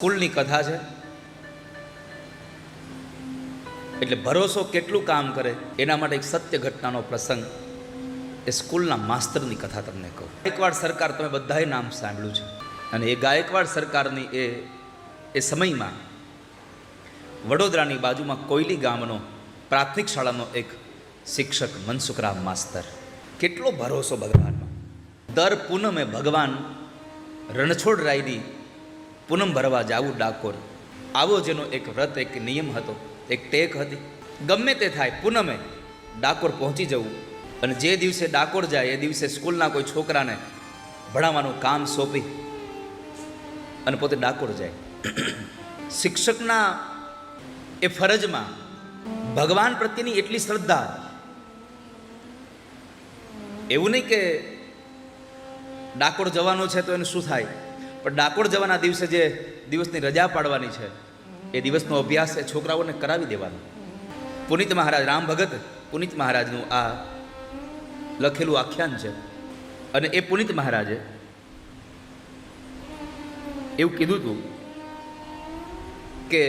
સ્કૂલની કથા છે એટલે ભરોસો કેટલું કામ કરે એના માટે એક સત્ય ઘટનાનો પ્રસંગ એ સ્કૂલના માસ્તરની કથા તમને કહું. ગાયકવાડ સરકાર તમે બધાએ નામ સાંભળ્યું છે અને એ ગાયકવાડ સરકારની એ સમયમાં વડોદરાની બાજુમાં કોયલી ગામનો પ્રાથમિક શાળાનો એક શિક્ષક મનસુખરામ માસ્તર. કેટલો ભરોસો ભગવાનમાં. દર પૂનમે ભગવાન રણછોડરાયની પૂનમ ભરવા જાવું ડાકોર, આવો જેનો એક વ્રત, એક નિયમ હતો, એક ટેક હતી. ગમે તે થાય પૂનમે ડાકોર પહોંચી જવું અને જે દિવસે ડાકોર જાય એ દિવસે સ્કૂલના કોઈ છોકરાને ભણાવવાનું કામ સોંપી અને પોતે ડાકોર જાય. શિક્ષકના એ ફરજમાં ભગવાન પ્રત્યેની એટલી શ્રદ્ધા. એવું નહીં કે ડાકોર જવાનું છે તો એને શું થાય, પણ ડાકોર જવાના દિવસે જે દિવસની રજા પાડવાની છે એ દિવસનો અભ્યાસ એ છોકરાઓને કરાવી દેવાનો. પુનિત મહારાજ, રામ ભગત પુનિત મહારાજનું આ લખેલું આખ્યાન છે. અને એ પુનિત મહારાજે એવું કીધું હતું કે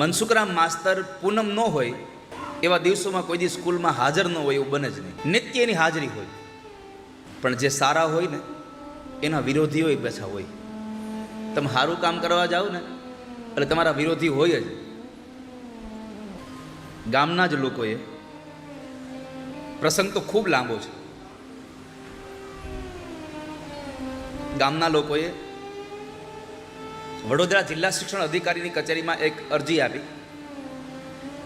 મનસુખરામ માસ્તર પૂનમ ન હોય એવા દિવસોમાં કોઈ દી સ્કૂલમાં હાજર ન હોય એવું બને જ નહીં. નિત્ય એની હાજરી હોય, પણ જે સારા હોય ને એના વિરોધીઓ એક બેઠા હોય. તમે સારું કામ કરવા જાઓ ને એટલે તમારા વિરોધી હોય જ. ગામના જ લોકોએ, પ્રસંગ તો ખૂબ લાંબો છે, ગામના લોકોએ વડોદરા જિલ્લા શિક્ષણ અધિકારીની કચેરીમાં એક અરજી આપી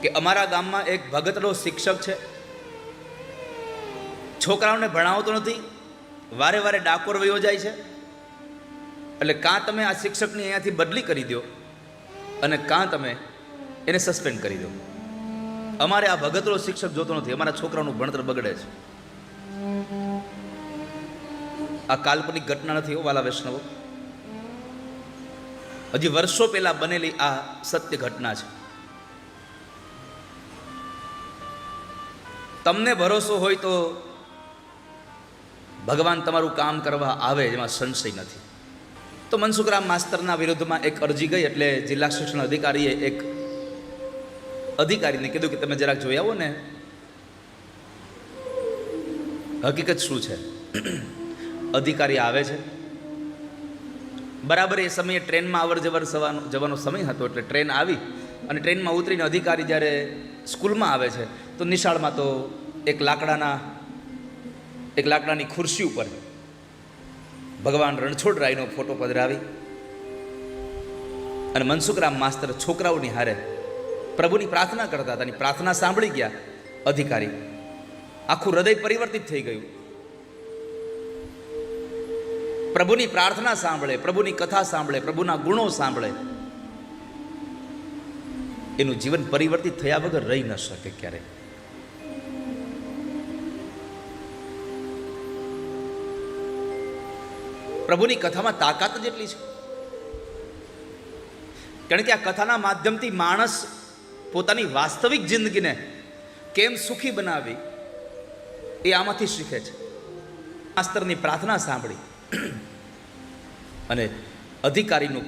કે અમારા ગામમાં એક ભગતડો શિક્ષક છે, છોકરાઓને ભણાવતો નથી, વારે વારે ડાકોર વયો જાય છે, એટલે કાં તમે આ શિક્ષકની અહીંયાથી બદલી કરી દો અને કાં તમે એને સસ્પેન્ડ કરી દો. અમારે આ ભગતડો શિક્ષક જોતો નથી, અમારા છોકરાઓનું ભણતર બગડે છે. આ કાલ્પનિક ઘટના નથી હો વાલા વૈષ્ણવો, હજી વર્ષો પહેલા બનેલી આ સત્ય ઘટના છે. તમને ભરોસો હોય તો ભગવાન તમારું કામ કરવા આવે, એમાં સંશય નથી. તો મનસુખરામ માસ્તરના વિરુદ્ધમાં એક અરજી ગઈ એટલે જિલ્લા શિક્ષણ અધિકારીએ એક અધિકારીને કીધું કે તમે જરાક જોઈ આવો ને હકીકત શું છે. અધિકારી આવે છે, બરાબર એ સમયે ટ્રેનમાં અવર જવર જવાનો સમય હતો એટલે ટ્રેન આવી અને ટ્રેનમાં ઉતરીને અધિકારી જ્યારે સ્કૂલમાં આવે છે તો નિશાળમાં તો એક લાકડાની ખુરશી ઉપર ભગવાન રણછોડરાયનો ફોટો પધરાવી અને મનસુખરામ માસ્તર છોકરાઓની હારે પ્રભુની પ્રાર્થના કરતા હતા. પ્રાર્થના સાંભળી ગયા અધિકારી, આખું હૃદય પરિવર્તિત થઈ ગયું. પ્રભુની પ્રાર્થના સાંભળે, પ્રભુની કથા સાંભળે, પ્રભુના ગુણો સાંભળે, એનું જીવન પરિવર્તિત થયા વગર રહી ન શકે ક્યારે. પ્રભુની કથામાં તાકાત જ એટલી છે, કારણ કે આ કથાના માધ્યમથી માણસ પોતાની વાસ્તવિક જિંદગીને કેમ સુખી બનાવી એ આમાંથી શીખે છે. માસ્તરની પ્રાર્થના સાંભળી અને અધિકારીનું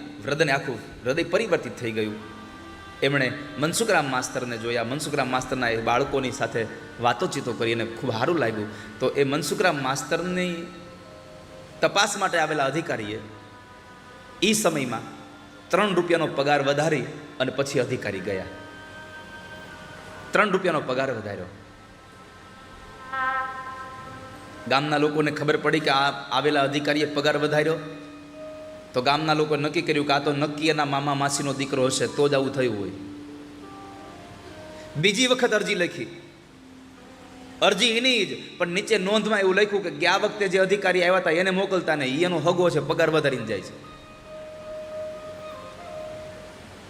આખું હૃદય પરિવર્તિત થઈ ગયું. એમણે મનસુખરામ માસ્તરને જોયા, મનસુખરામ માસ્તરના એ બાળકોની સાથે વાતોચીતો કરી અને ખૂબ સારું લાગ્યું. તો એ મનસુખરામ માસ્તરની તપાસ માટે આવેલા અધિકારીએ એ સમયમાં 3 રૂપિયાનો પગાર વધારી અને પછી અધિકારી ગયા. 3 રૂપિયાનો પગાર વધાર્યો. ગામના લોકોને ખબર પડી કે આ આવેલા અધિકારીએ પગાર વધાર્યો તો ગામના લોકોએ નક્કી કર્યું કે આ તો નક્કી એના મામા માસીનો દીકરો હશે તો જ આવું થયું હોય. બીજી વખત અરજી લખી, અરજી એની જ, પણ નીચે નોંધમાં એવું લખ્યું કે ગયા વખતે જે અધિકારી આવ્યા હતા એને મોકલતા નહીં, એનો હગો છે, પગાર વધારીને જાય છે.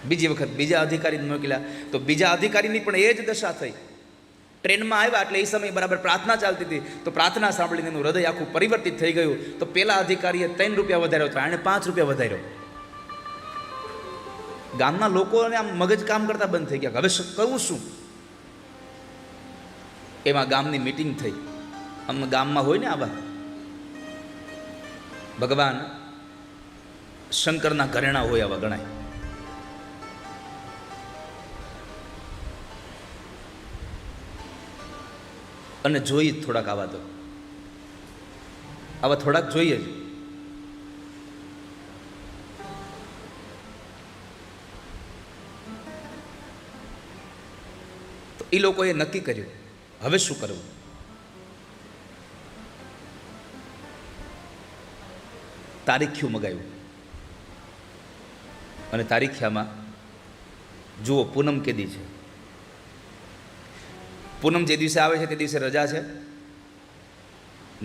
બીજી વખત બીજા અધિકારીને મોકલ્યા તો બીજા અધિકારીની પણ એ જ દશા થઈ. ટ્રેનમાં આવ્યા એટલે એ સમયે બરાબર પ્રાર્થના ચાલતી હતી તો પ્રાર્થના સાંભળીને એનું હૃદય આખું પરિવર્તિત થઈ ગયું. તો પેલા અધિકારીએ 3 રૂપિયા વધાર્યો હતો, એણે 5 રૂપિયા વધાર્યો. ગામના લોકોને આમ મગજ કામ કરતા બંધ થઈ ગયા, હવે કહું શું. એમાં ગામની મીટિંગ થઈ. આમ ગામમાં હોય ને આવા ભગવાન શંકરના ઘરેણા હોય આવા ગણાય. અને જોઈએ જ થોડાક આવા થોડાક જોઈએ જ. તો એ લોકોએ નક્કી કર્યું હવે શું કરવું. તારીખ્યું મગાવ્યું અને તારીખ્યામાં જુઓ પૂનમ કેદી છે. પૂનમ જે દિવસે આવે છે તે દિવસે રજા છે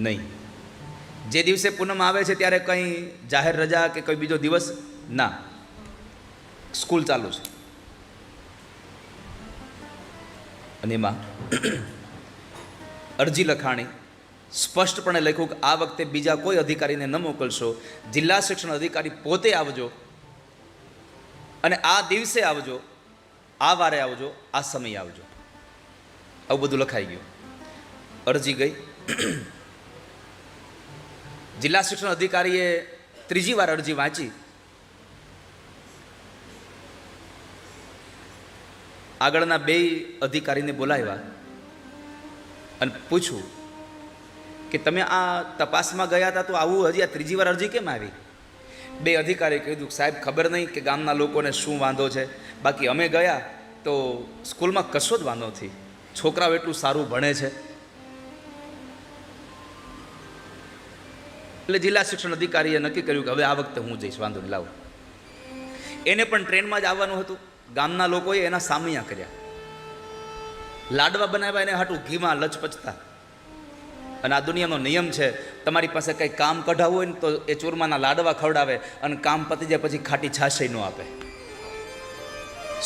નહીં. જે દિવસે પૂનમ આવે છે ત્યારે કંઈ જાહેર રજા કે કોઈ બીજો દિવસ ના, સ્કૂલ ચાલુ છે. અને એમાં અરજી લખાણી, સ્પષ્ટપણે લખ્યું કે આ વખતે બીજા કોઈ અધિકારીને ન મોકલશો, જિલ્લા શિક્ષણ અધિકારી પોતે આવજો અને આ દિવસે આવજો, આ વારે આવજો, આ સમયે આવજો. આવું બધું લખાઈ ગયું. અરજી ગઈ. જિલ્લા શિક્ષણ અધિકારીએ ત્રીજી વાર અરજી વાંચી. આગળના બે અધિકારીને બોલાવ્યા અને પૂછ્યું કે તમે આ તપાસમાં ગયા હતા તો આવું હજી આ ત્રીજી વાર અરજી કેમ આવી? બે અધિકારીએ કીધું સાહેબ ખબર નહીં કે ગામના લોકોને શું વાંધો છે, બાકી અમે ગયા તો સ્કૂલમાં કશો જ વાંધો નથી, છોકરાઓ એટલું સારું ભણે છે. એટલે જિલ્લા શિક્ષણ અધિકારીએ નક્કી કર્યું કે હવે આ વખતે હું જઈશ, વાંધો નહીં લાવો. એને પણ ટ્રેનમાં જ આવવાનું હતું. ગામના લોકોએ એના સામૈયા કર્યા, લાડવા બનાવ્યા એને હાટું ઘીમાં લચપચતા. અને આ દુનિયાનો નિયમ છે, તમારી પાસે કંઈ કામ કઢાવવું હોય ને તો એ ચૂરમાના લાડવા ખવડાવે અને કામ પતી જાય પછી ખાટી છાશ ન આપે.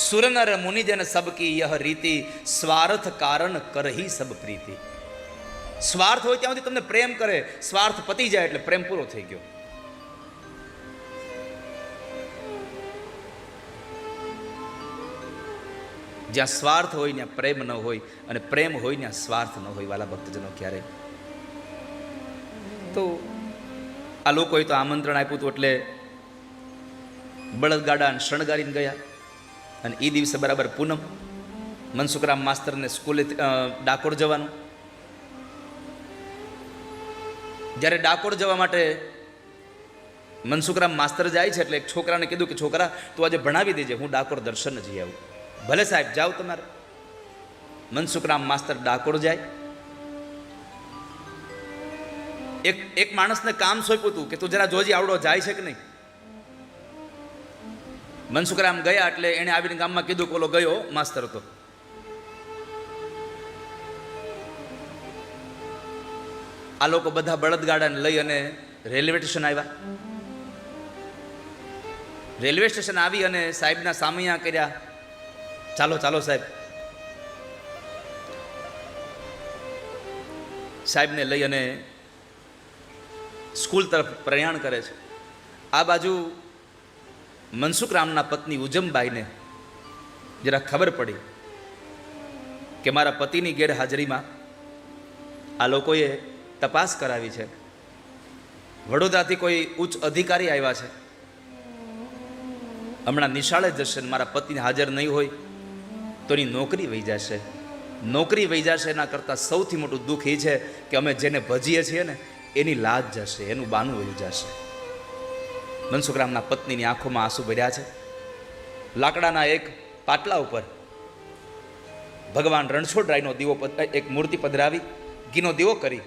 સુરનર મુનિજન સબકી યહ રીતિ, સ્વાર્થ કારણ કરહી સબ પ્રીતિ. સ્વાર્થ હોય ત્યાં સુધી તમને પ્રેમ કરે, સ્વાર્થ પતી જાય એટલે પ્રેમ પૂરો થઈ ગયો. જ્યાં સ્વાર્થ હોય ત્યાં પ્રેમ ન હોય અને પ્રેમ હોય ત્યાં સ્વાર્થ ન હોય. વાલા ભક્તજનો, ક્યારેય તો આ લોકોએ તો આમંત્રણ આપ્યું હતું એટલે બળદગાડા શણગારીને ગયા. અને એ દિવસે બરાબર પૂનમ, મનસુખરામ માસ્તરને સ્કૂલે ડાકોર જવાનું. જ્યારે ડાકોર જવા માટે મનસુખરામ માસ્તર જાય છે એટલે એક છોકરાને કીધું કે છોકરા તું આજે ભણાવી દેજે, હું ડાકોર દર્શન જઈ આવું. ભલે સાહેબ જાઓ તમારે. મનસુખરામ માસ્તર ડાકોર જાય. એક માણસને કામ સોંપ્યું હતું કે તું જરા જોજી આવડો જાય છે કે નહીં. મનસુખરામ ગયા એટલે એને આવીને ગામમાં કીધું કે ઓલો ગયો માસ્તર હતો. આ લોકો બધા બળદગાડાને લઈ અને રેલવે સ્ટેશન આવ્યા. રેલવે સ્ટેશન આવી અને સાહેબના સામૈયા કર્યા. ચાલો ચાલો સાહેબ. સાહેબને લઈ અને સ્કૂલ તરફ પ્રયાણ કરે છે. આ બાજુ મનસુખરામના પત્ની ઉજમબાઈને જરા ખબર પડી કે મારા પતિની ગેરહાજરીમાં આ લોકોએ તપાસ કરાવી છે, વડોદરાથી કોઈ ઉચ્ચ અધિકારી આવ્યા છે, હમણાં નિશાળે જશે, મારા પતિને હાજર નહીં હોય તો એની નોકરી વહી જશે. નોકરી વહી જશે એના કરતાં સૌથી મોટું દુઃખ એ છે કે અમે જેને ભજીએ છીએ ને એની લાજ જશે, એનું બાનું વહી જશે. મનસુખરામના પત્નીની આંખોમાં આંસુ ભર્યા છે. લાકડાના એક પાટલા ઉપર ભગવાન રણછોડરાયનો દીવો, એક મૂર્તિ પધરાવી ઘીનો દીવો કરી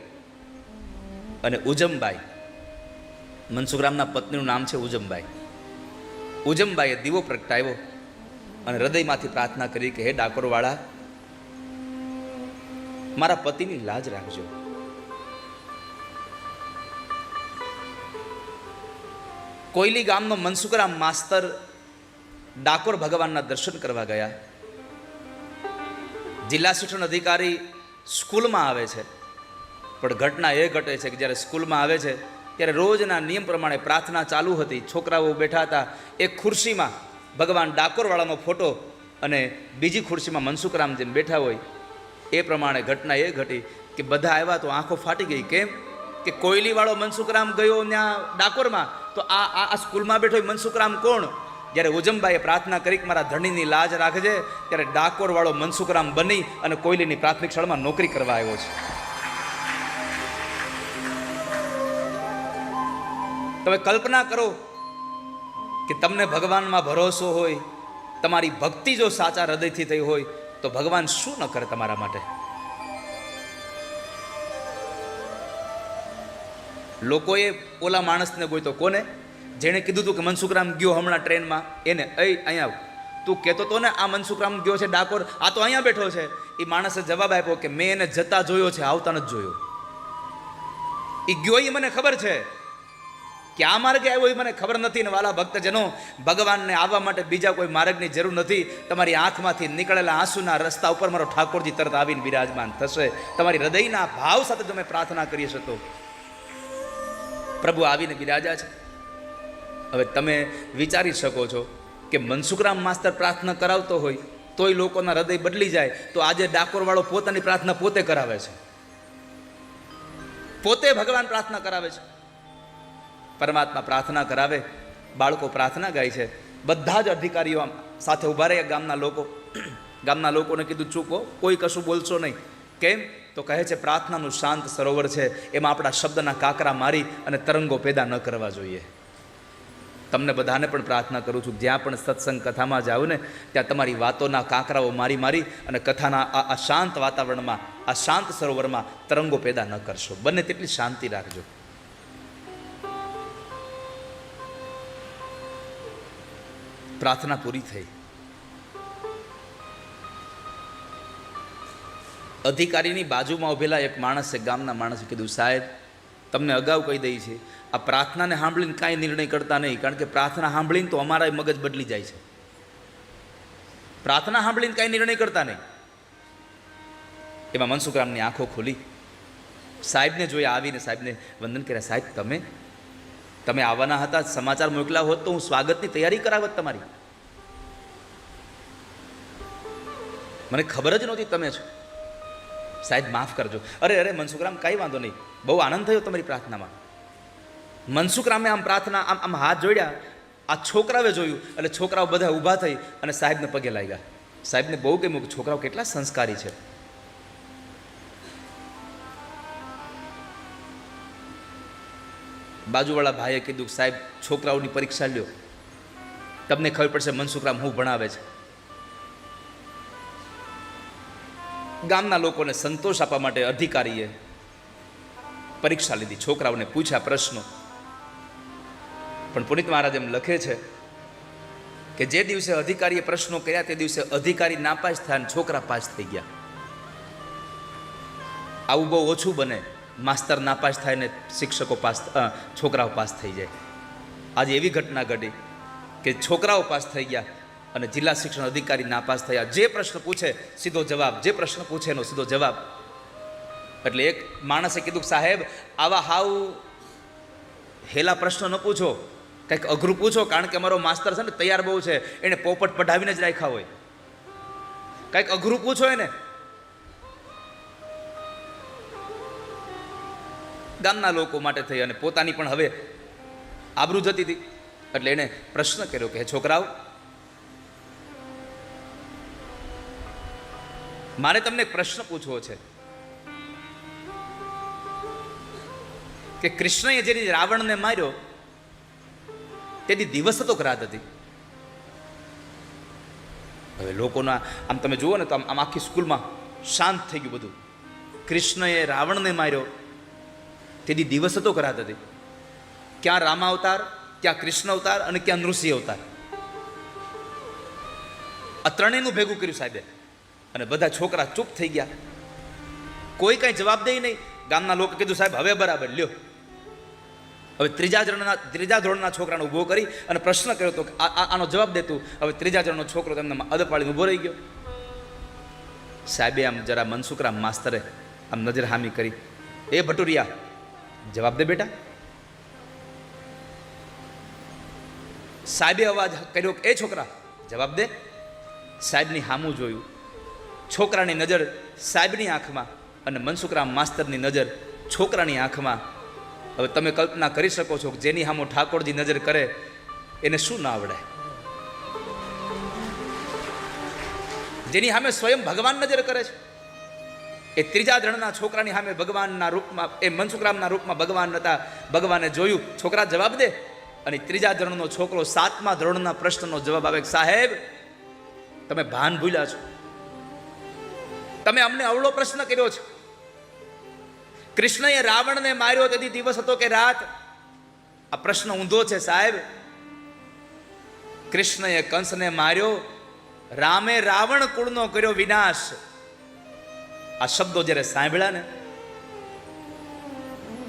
અને ઉજમબાઈ, મનસુખરામના પત્નીનું નામ છે ઉજમબાઈ, ઉજમબાઈએ દીવો પ્રગટાવ્યો અને હૃદયમાંથી પ્રાર્થના કરી કે હે ડાકોરવાળા, મારા પતિની લાજ રાખજો. કોયલી ગામનો મનસુખરામ માસ્તર ડાકોર ભગવાનના દર્શન કરવા ગયા. જિલ્લા શિક્ષણ અધિકારી સ્કૂલમાં આવે છે, પણ ઘટના એ ઘટે છે કે જ્યારે સ્કૂલમાં આવે છે ત્યારે રોજના નિયમ પ્રમાણે પ્રાર્થના ચાલુ હતી. છોકરાઓ બેઠા હતા. એક ખુરશીમાં ભગવાન ડાકોરવાળાનો ફોટો અને બીજી ખુરશીમાં મનસુખરામ જેમ બેઠા હોય એ પ્રમાણે ઘટના એ ઘટી કે બધા આવ્યા તો આંખો ફાટી ગઈ. કેમ કે કોયલીવાળો મનસુખરામ ગયો ત્યાં ડાકોરમાં તો આ સ્કૂલમાં બેઠો મનસુખરામ કોણ? જ્યારે ઉજમબાઈએ પ્રાર્થના કરી કે મારા ધણીની લાજ રાખજે, ત્યારે ડાકોરવાળો મનસુખરામ બની અને કોયલીની પ્રાથમિક શાળામાં નોકરી કરવા આવ્યો છે. તમે કલ્પના કરો કે તમને ભગવાનમાં ભરોસો હોય, તમારી ભક્તિ જો સાચા હૃદયથી થઈ હોય તો ભગવાન શું ન કરે તમારા માટે. લોકોએ ઓલા માણસને ગોઈતો, કોને? જેણે કીધું હતું કે મનસુખરામ ગયો હમણાં ટ્રેનમાં, એને અહીંયા તું કહેતો તો ને આ મનસુખરામ ગયો છે ડાકોર, આ તો અહીંયા બેઠો છે. એ માણસે જવાબ આપ્યો કે મેં એને જતા જોયો છે, આવતા નથી જોયો. એ ગયો એ મને ખબર છે, કે આ માર્ગે આવ્યો એ મને ખબર નથી. ને વાલા ભક્તજનો, ભગવાનને આવવા માટે બીજા કોઈ માર્ગની જરૂર નથી. તમારી આંખમાંથી નીકળેલા આંસુના રસ્તા ઉપર મારો ઠાકોરજી તરત આવીને બિરાજમાન થશે. તમારી હૃદયના ભાવ સાથે તમે પ્રાર્થના કરી શકો, પ્રભુ આવીને બિરાજા છે. હવે તમે વિચારી શકો છો કે મનસુખરામ માસ્તર પ્રાર્થના કરાવતો હોય તોય લોકોના હૃદય બદલી જાય, તો આજે ડાકોરવાળો પોતાની પ્રાર્થના પોતે કરાવે છે, પોતે ભગવાન પ્રાર્થના કરાવે છે. પરમાત્મા પ્રાર્થના કરાવે, બાળકો પ્રાર્થના ગાય છે. બધા જ અધિકારીઓ સાથે ઊભા રહ્યા. ગામના લોકોને કીધું ચૂપો, કોઈ કશું બોલશો નહીં. કેમ? તો કહે છે પ્રાર્થનાનું શાંત સરોવર છે, એમાં આપણા શબ્દના કાકરા મારી અને તરંગો પેદા ન કરવા જોઈએ. તમને બધાને પણ પ્રાર્થના કરું છું, જ્યાં પણ સત્સંગ કથામાં જાઓ ને ત્યાં તમારી વાતોના કાંકરાઓ મારી અને કથાના આ શાંત વાતાવરણમાં, આ શાંત સરોવરમાં તરંગો પેદા ન કરશો. બંને તેટલી શાંતિ રાખજો. પ્રાર્થના પૂરી થઈ. અધિકારીની બાજુમાં ઉભેલા એક માણસે, ગામના માણસે કીધું, સાહેબ તમને અગાઉ કહી દઈ છે, આ પ્રાર્થનાને સાંભળીને કાંઈ નિર્ણય કરતા નહીં, કારણ કે પ્રાર્થના સાંભળીને તો અમારા મગજ બદલી જાય છે. પ્રાર્થના સાંભળીને કાંઈ નિર્ણય કરતા નહીં. એમાં મનસુખરામની આંખો ખુલી. સાહેબને જોયા, આવીને સાહેબને વંદન કર્યા. સાહેબ તમે આવવાના હતા, સમાચાર મોકલ્યા હોત તો હું સ્વાગતની તૈયારી કરાવત તમારી. મને ખબર જ નહોતી તમે છો. સાહેબ માફ કરજો. અરે મનસુખરામ, કાંઈ વાંધો નહીં, બહુ આનંદ થયો તમારી પ્રાર્થનામાં. મનસુખરામે આમ પ્રાર્થના આમ હાથ જોડ્યા. આ છોકરાએ જોયું એટલે છોકરાઓ બધા ઊભા થઈ અને સાહેબને પગે લાગ્યા. સાહેબને બહુ ગમ્યું કે છોકરાઓ કેટલા સંસ્કારી છે. બાજુવાળા ભાઈએ કીધું, સાહેબ છોકરાઓની પરીક્ષા લ્યો, તમને ખબર પડશે મનસુખરામ હું ભણાવે છે. ગામના લોકોને સંતોષ આપવા માટે અધિકારીએ પરીક્ષા લીધી, છોકરાઓને પૂછ્યા પ્રશ્નો. પણ પુનિત મહારાજ એમ લખે છે કે જે દિવસે અધિકારીએ પ્રશ્નો કર્યા તે દિવસે અધિકારી નાપાસ થયા અને છોકરા પાસ થઈ ગયા. આવું બહુ ઓછું બને, માસ્તર નાપાસ થાય ને શિક્ષકો પાસ, છોકરાઓ પાસ થઈ જાય. આજે એવી ઘટના ઘટી કે છોકરાઓ પાસ થઈ ગયા અને જિલ્લા શિક્ષણ અધિકારી નાપાસ થયા. જે પ્રશ્ન પૂછે સીધો જવાબ, જે પ્રશ્ન પૂછે એનો સીધો જવાબ. એટલે એક માણસે કીધું, સાહેબ આવા હાવ હેલા પ્રશ્નો ન પૂછો, કંઈક અઘરું પૂછો, કારણ કે અમારો માસ્તર છે ને તૈયાર બહુ છે, એને પોપટ પઢાવીને જ રાખ્યા હોય. કંઈક અઘરું પૂછો એને. ગામના લોકો માટે થઈ અને પોતાની પણ હવે આબરૂ જતી હતી. એટલે એણે પ્રશ્ન કર્યો કે છોકરાઓ, મારે તમને એક પ્રશ્ન પૂછવો છે કે કૃષ્ણએ જે રીતે રાવણને માર્યો તેથી દિવસ હતો કે રાત હતી? હવે લોકોના આમ તમે જુઓ ને તો આમ આખી સ્કૂલમાં શાંત થઈ ગયું બધું. કૃષ્ણએ રાવણને માર્યો તેથી દિવસ હતો કે રાત હતી? ક્યાં રામ અવતાર, ક્યાં કૃષ્ણ અવતાર અને ક્યાં નૃસિંહ અવતાર? આ ત્રણેયનું ભેગું કર્યું સાહેબે. અને બધા છોકરા ચૂપ થઈ ગયા, કોઈ કાંઈ જવાબ દે નહીં. ગામના લોકો કીધું, સાહેબ હવે બરાબર લ્યો. હવે ત્રીજા ધોરણના છોકરાને ઊભો કરી અને પ્રશ્ન કર્યો તો આનો જવાબ દેતું. હવે ત્રીજા ધોરણનો છોકરો તેમને અદપાડીને ઊભો રહી ગયો. સાહેબે આમ જરા મનસુખરામ માસ્તરે આમ નજર હામી કરી, એ ભટુરિયા જવાબ દે બેટા. સાહેબે અવાજ કર્યો, એ છોકરા જવાબ દે. સાહેબની સામું જોયું. છોકરાની નજર સાહેબની આંખમાં અને મનસુખરામ માસ્તરની નજર છોકરાની આંખમાં. હવે તમે કલ્પના કરી શકો છો કે જેની સામે ઠાકોરજી નજર કરે એને શું ના આવડે? જેની સામે સ્વયં ભગવાન નજર કરે છે, એ ત્રીજા ધરણના છોકરાની સામે ભગવાનના રૂપમાં, એ મનસુખરામના રૂપમાં ભગવાન હતા. ભગવાને જોયું, છોકરા જવાબ દે. અને ત્રીજા ધોરણનો છોકરો 7મા ધોરણના પ્રશ્નનો જવાબ આવે, સાહેબ તમે ભાન ભૂલ્યા છો, તમે અમને અવળો પ્રશ્ન કર્યો છે. કૃષ્ણએ રાવણને માર્યો તેથી દિવસ હતો કે રાત? આ પ્રશ્ન ઊંધો છે સાહેબ. કૃષ્ણએ કંસને માર્યો, રામે રાવણ કુળનો કર્યો વિનાશ. આ શબ્દો જ્યારે સાંભળ્યા ને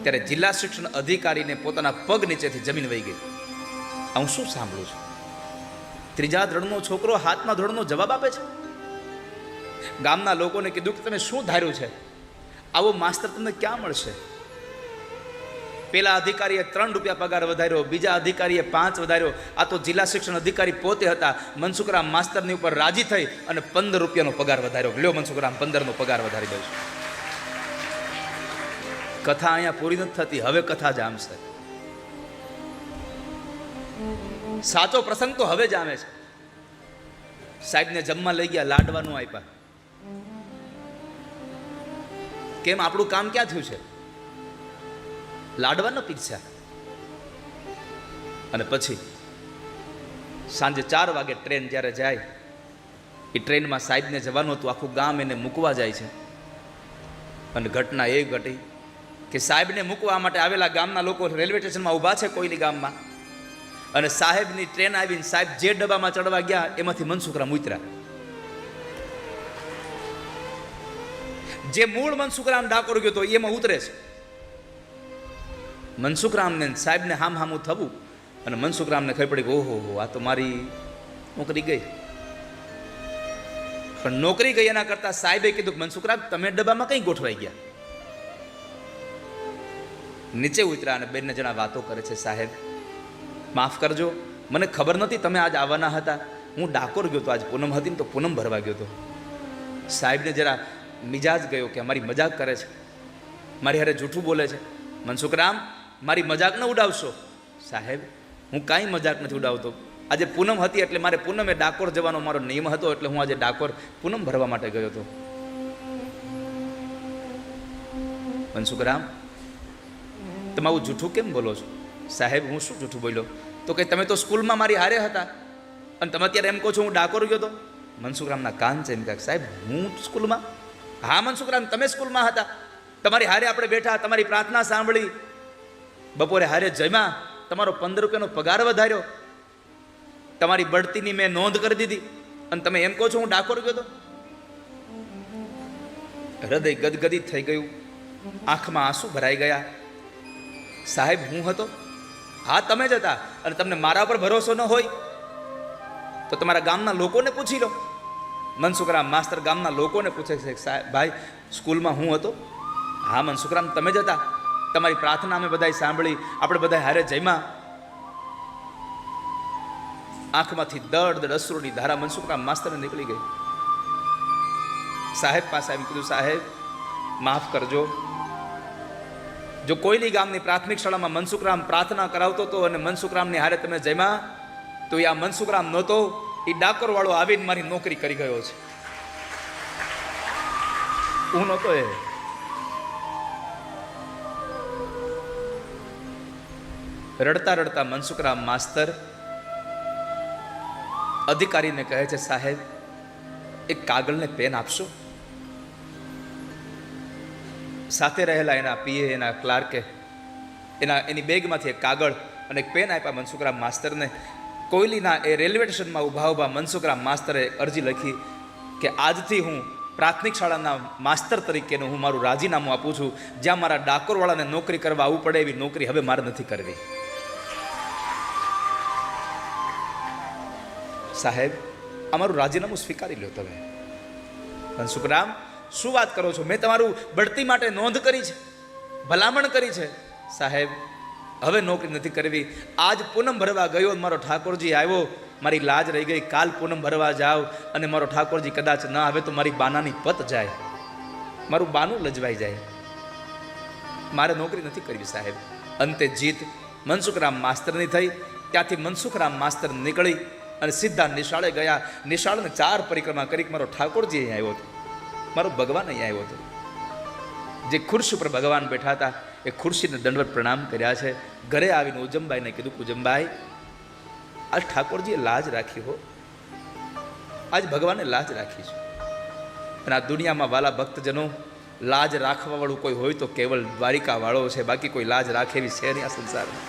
ત્યારે જિલ્લા શિક્ષણ અધિકારીને પોતાના પગ નીચેથી જમીન વહી ગઈ. હું શું સાંભળું છું? ત્રીજા ધોરણનો છોકરો 7મા ધોરણનો જવાબ આપે છે. ગામના લોકોને કીધું કે તમે શું ધાર્યું છે? આવો માસ્તર તમને ક્યાં મળશે? પેલા અધિકારીએ 3 રૂપિયા પગાર વધાર્યો, બીજા અધિકારીએ 5 વધાર્યો. આ તો જિલ્લા શિક્ષણ અધિકારી પોતે હતા. મનસુખરામ માસ્તરની ઉપર રાજી થઈ અને 15 રૂપિયાનો પગાર વધાર્યો. લ્યો મનસુખરામ 15નો પગાર વધારી દઉં છું. કથા અહીંયા પૂરી નથી થતી, હવે કથા જામશે. સાચો પ્રસંગ તો હવે જામે છે. સાહેબને જમવા લઈ ગયા, લાડવાનું આપ્યા. કેમ, આપણું કામ ક્યાં થયું છે? લાડવાનો પીરસ્યા. અને પછી સાંજે 4 વાગે ટ્રેન જ્યારે જાય, એ ટ્રેનમાં સાહેબને જવાનું હતું, આખું ગામ એને મૂકવા જાય છે. અને ઘટના એ ઘટી કે સાહેબને મૂકવા માટે આવેલા ગામના લોકો રેલવે સ્ટેશનમાં ઊભા છે કોઈની ગામમાં, અને સાહેબની ટ્રેન આવીને સાહેબ જે ડબ્બામાં ચડવા ગયા એમાંથી મનસુખરામ ઉતર્યા. જે મૂળ મનસુખરામ ડાકોર ગયો હતો એમાં ઉતરે છે. મનસુખરામને સાહેબને હામું થવું, અને મનસુખરામને ખબર પડી કે ઓહો, આ તો મારી નોકરી ગઈ. પણ નોકરી ગઈ એના કરતા સાહેબે કીધું કે મનસુખરામ તમે ડબ્બામાં કઈ ગોઠવાઈ ગયા? નીચે ઉતર્યા અને બંને જણા વાતો કરે છે. સાહેબ માફ કરજો, મને ખબર નથી તમે આજ આવવાના હતા. હું ડાકોર ગયો હતો, આજ પૂનમ હતી ને તો પૂનમ ભરવા ગયો હતો. સાહેબને જરા મિજાજ ગયો કે અમારી મજાક કરે છે, મારી હારે જૂઠું બોલે છે. મનસુખરામ મારી મજાક ન ઉડાવશો. સાહેબ હું કાંઈ મજાક નથી ઉડાવતો. આજે પૂનમ હતી એટલે મારે પૂનમે ડાકોર જવાનો મારો નિયમ હતો, એટલે હું આજે ડાકોર પૂનમ ભરવા માટે ગયો હતો. મનસુખરામ તમે આવું જૂઠું કેમ બોલો છો? સાહેબ હું શું જૂઠું બોલ્યો? તો કે તમે તો સ્કૂલમાં મારી હારે હતા અને તમે અત્યારે એમ કહો છો હું ડાકોર ગયો હતો. મનસુખરામના કાન છે એમ કે સાહેબ હું સ્કૂલમાં? હા મનસુખરામ તમે સ્કૂલમાં હતા, તમારી હારે આપણે બેઠા, તમારી પ્રાર્થના સાંભળી, બપોરે હારે જમ્યા, તમારો 15 રૂપિયાનો પગાર વધાર્યો, તમારી બઢતીની મેં નોંધ કરી દીધી, અને તમે એમ કહો છો હું ડાકોર ગયો હતો? હૃદય ગદગદિત થઈ ગયું, આંખમાં આંસુ ભરાઈ ગયા. સાહેબ હું હતો? હા તમે જ હતા. અને તમને મારા પર ભરોસો ન હોય તો તમારા ગામના લોકોને પૂછી લો. મનસુખરામ માસ્તર ગામના લોકોને પૂછે છે, સાહેબ ભાઈ સ્કૂલમાં હું હતો? હા મનસુખરામ તમે જ હતા, તમારી પ્રાર્થના અમે બધાએ સાંભળી, આપણે બધા હારે જમ્યા. આંખમાંથી દર્દ અશ્રુની ધારા મનસુખરામ માસ્તરને નીકળી ગઈ. સાહેબ પાસે આવી કીધું, સાહેબ માફ કરજો, જો કોઈલી ગામની પ્રાથમિક શાળામાં મનસુખરામ પ્રાર્થના કરાવતો હતો અને મનસુખરામની હારે તમે જમ્યા તો એ આ મનસુખરામ નહોતો, એ ડાકોર વાળો આવીને મારી નોકરી કરી ગયો છે. હું નહોતો. એ રડતા રડતા મનસુખરામ માસ્તર અધિકારીને કહે છે, સાહેબ એક કાગળને પેન આપશો? સાથે રહેલા એના પીએ, એના ક્લાર્કે એની બેગમાંથી એક કાગળ અને એક પેન આપ્યા મનસુખરામ માસ્તરને. કોયલીના એ રેલવે સ્ટેશનમાં ઊભા ઊભા મનસુખરામ માસ્તરે અરજી લખી કે આજથી હું પ્રાથમિક શાળાના માસ્તર તરીકેનું હું મારું રાજીનામું આપું છું. જ્યાં મારા ડાકોરવાળાને નોકરી કરવા આવવું પડે એવી નોકરી હવે મારે નથી કરવી. સાહેબ અમારું રાજીનામું સ્વીકારી લો તમે. મનસુખરામ શું વાત કરો છો? મેં તમારું બઢતી માટે નોંધ કરી છે, ભલામણ કરી છે. સાહેબ હવે નોકરી નથી કરવી. આજ પૂનમ ભરવા ગયો, મારો ઠાકોરજી આવ્યો, મારી લાજ રહી ગઈ. કાલ પૂનમ ભરવા જાવ અને મારો ઠાકોરજી કદાચ ન આવે તો મારી બાનાની પત જાય, મારું બાનું લજવાઈ જાય. મારે નોકરી નથી કરવી સાહેબ. અંતે જીત મનસુખરામ માસ્તરની થઈ. ત્યાંથી મનસુખરામ માસ્તર નીકળી અને સીધા નિશાળે ગયા. નિશાળને 4 પરિક્રમા કરી. મારો ઠાકોરજી અહીં આવ્યો હતો, મારો ભગવાન અહીં આવ્યો હતો. જે ખુરશી ઉપર ભગવાન બેઠા હતા એ ખુરશીને દંડવત પ્રણામ કર્યા છે. ઘરે આવીને ઉજમબાઈને કીધું, ઉજમબાઈ આજ ઠાકોરજીએ લાજ રાખી હો, આજ ભગવાને લાજ રાખી છે. અને આ દુનિયામાં વાલા ભક્તજનો, લાજ રાખવા વાળું કોઈ હોય તો કેવલ દ્વારિકા વાળો છે, બાકી કોઈ લાજ રાખે એવી છે નહીં આ સંસારમાં.